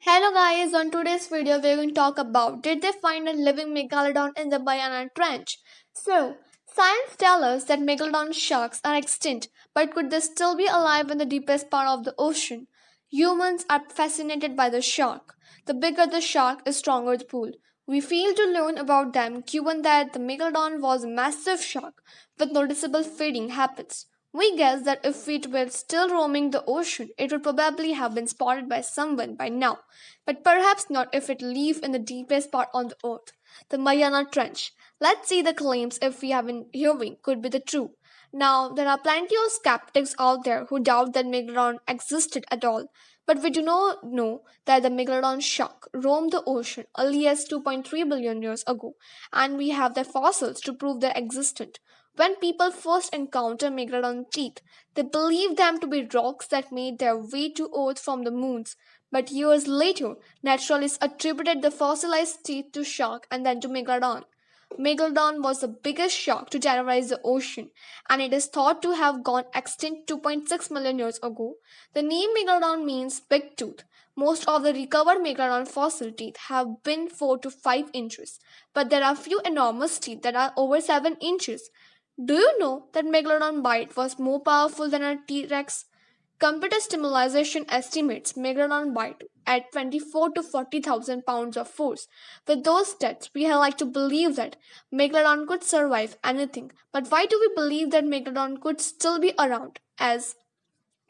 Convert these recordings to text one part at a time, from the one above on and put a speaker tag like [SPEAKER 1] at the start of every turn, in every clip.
[SPEAKER 1] Hello guys, on today's video we're going to talk about did they find a living megalodon in the Mariana Trench? So, science tells us that megalodon sharks are extinct, but could they still be alive in the deepest part of the ocean? Humans are fascinated by the shark. The bigger the shark, the stronger the pull. We fail to learn about them given that the megalodon was a massive shark with noticeable feeding habits. We guess that if it were still roaming the ocean, it would probably have been spotted by someone by now, but perhaps not if it lived in the deepest part on the earth, the Mariana Trench. Let's see the claims if we have been hearing could be the true. Now, there are plenty of skeptics out there who doubt that Megalodon existed at all, but we do not know that the Megalodon shark roamed the ocean early as 2.3 billion years ago, and we have the fossils to prove their existence. When people first encountered Megalodon teeth, they believed them to be rocks that made their way to Earth from the moons. But years later, naturalists attributed the fossilized teeth to shark and then to Megalodon. Megalodon was the biggest shark to terrorize the ocean, and it is thought to have gone extinct 2.6 million years ago. The name Megalodon means big tooth. Most of the recovered Megalodon fossil teeth have been 4 to 5 inches, but there are few enormous teeth that are over 7 inches. Do you know that Megalodon bite was more powerful than a T-Rex? Computer stimulation estimates Megalodon bite at 24 to 40,000 pounds of force. With those stats, we like to believe that Megalodon could survive anything. But why do we believe that Megalodon could still be around? As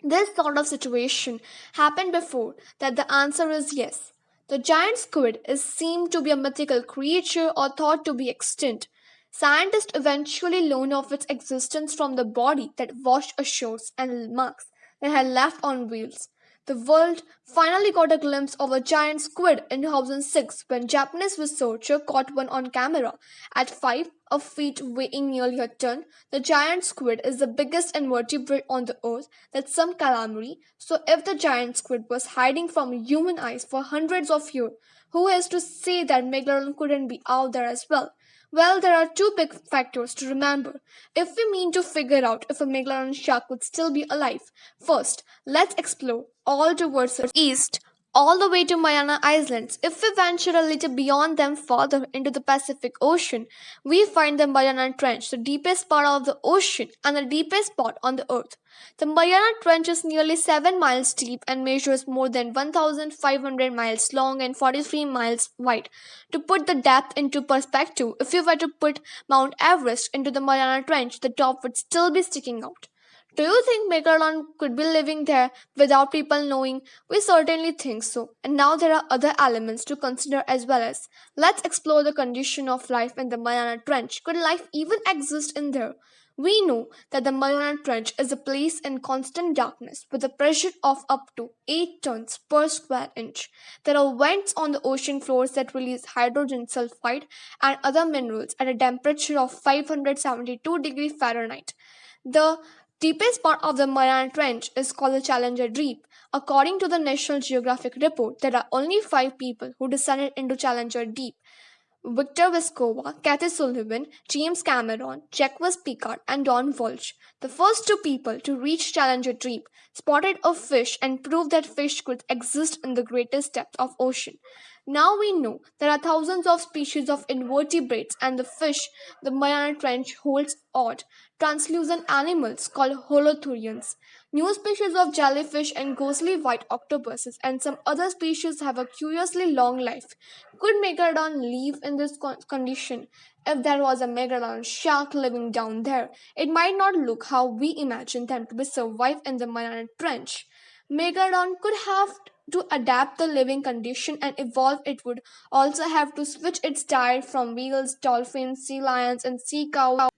[SPEAKER 1] this sort of situation happened before, that the answer is yes. The giant squid is seen to be a mythical creature or thought to be extinct. Scientists eventually learned of its existence from the body that washed ashore and marks that had left on whales. The world finally got a glimpse of a giant squid in 2006 when Japanese researchers caught one on camera. At 5 feet weighing nearly a ton, the giant squid is the biggest invertebrate on the earth. That's some calamity. So if the giant squid was hiding from human eyes for hundreds of years, who is to say that Megalodon couldn't be out there as well? Well, there are two big factors to remember if we mean to figure out if a megalodon shark would still be alive. First, let's explore all towards the east, all the way to Mariana Islands. If we venture a little beyond them further into the Pacific Ocean, we find the Mariana Trench, the deepest part of the ocean and the deepest spot on the earth. The Mariana Trench is nearly 7 miles deep and measures more than 1,500 miles long and 43 miles wide. To put the depth into perspective, if you were to put Mount Everest into the Mariana Trench, the top would still be sticking out. Do you think Megalodon could be living there without people knowing? We certainly think so. And now there are other elements to consider as well as. Let's explore the condition of life in the Mariana Trench. Could life even exist in there? We know that the Mariana Trench is a place in constant darkness with a pressure of up to 8 tons per square inch. There are vents on the ocean floors that release hydrogen sulfide and other minerals at a temperature of 572 degrees Fahrenheit. The deepest part of the Mariana Trench is called the Challenger Deep. According to the National Geographic report, there are only 5 people who descended into Challenger Deep. Victor Vescova, Kathy Sullivan, James Cameron, Jacques Piccard, and Don Walsh, the first 2 people to reach Challenger Deep, spotted a fish and proved that fish could exist in the greatest depth of ocean. Now we know there are thousands of species of invertebrates and the fish the Mariana Trench holds odd, translucent animals called holothurians. New species of jellyfish and ghostly white octopuses and some other species have a curiously long life. Could Megalodon live in this condition? If there was a Megalodon shark living down there, it might not look how we imagine them to be survive in the Mariana Trench. Megalodon could have to adapt the living condition and evolve. It would also have to switch its diet from whales, dolphins, sea lions, and sea cows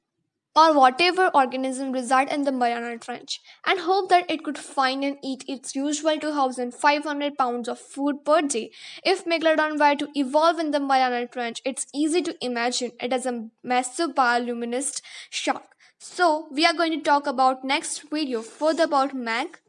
[SPEAKER 1] or whatever organism reside in the Mariana Trench and hope that it could find and eat its usual 2,500 pounds of food per day. If Megalodon were to evolve in the Mariana Trench, it's easy to imagine it as a massive bioluminescent shark. So, we are going to talk about next video further about Meg